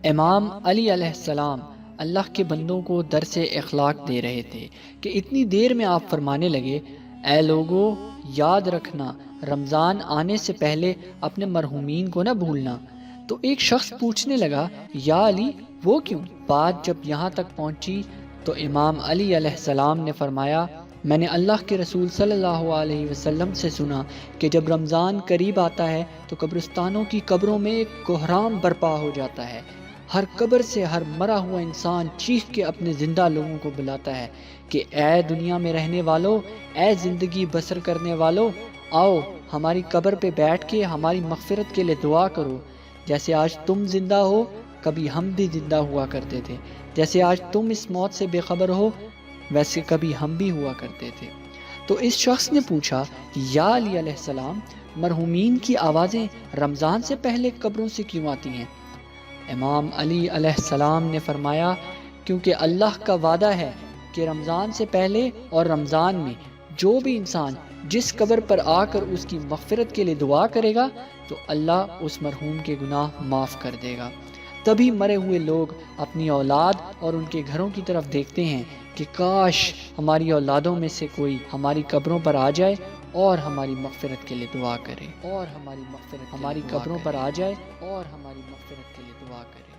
امام علی علیہ السلام اللہ کے بندوں کو درس اخلاق دے رہے تھے کہ اتنی دیر میں آپ فرمانے لگے، اے لوگو، یاد رکھنا رمضان آنے سے پہلے اپنے مرحومین کو نہ بھولنا۔ تو ایک شخص پوچھنے لگا، یا علی، وہ کیوں؟ بات جب یہاں تک پہنچی تو امام علی علیہ السلام نے فرمایا، میں نے اللہ کے رسول صلی اللہ علیہ وسلم سے سنا کہ جب رمضان قریب آتا ہے تو قبرستانوں کی قبروں میں ایک کوہرام برپا ہو جاتا ہے۔ ہر قبر سے ہر مرا ہوا انسان چیخ کے اپنے زندہ لوگوں کو بلاتا ہے کہ اے دنیا میں رہنے والو، اے زندگی بسر کرنے والو، آؤ ہماری قبر پہ بیٹھ کے ہماری مغفرت کے لیے دعا کرو۔ جیسے آج تم زندہ ہو، کبھی ہم بھی زندہ ہوا کرتے تھے۔ جیسے آج تم اس موت سے بے خبر ہو، ویسے کبھی ہم بھی ہوا کرتے تھے۔ تو اس شخص نے پوچھا، یا علی علیہ السلام، مرحومین کی آوازیں رمضان سے پہلے قبروں سے کیوں آتی ہیں؟ امام علی علیہ السلام نے فرمایا، کیونکہ اللہ کا وعدہ ہے کہ رمضان سے پہلے اور رمضان میں جو بھی انسان جس قبر پر آ کر اس کی مغفرت کے لیے دعا کرے گا تو اللہ اس مرحوم کے گناہ معاف کر دے گا۔ تبھی مرے ہوئے لوگ اپنی اولاد اور ان کے گھروں کی طرف دیکھتے ہیں کہ کاش ہماری اولادوں میں سے کوئی ہماری قبروں پر آ جائے اور ہماری مغفرت کے لیے دعا کرے، ہماری قبروں پر آ جائے اور ہماری مغفرت کے لیے دعا کرے۔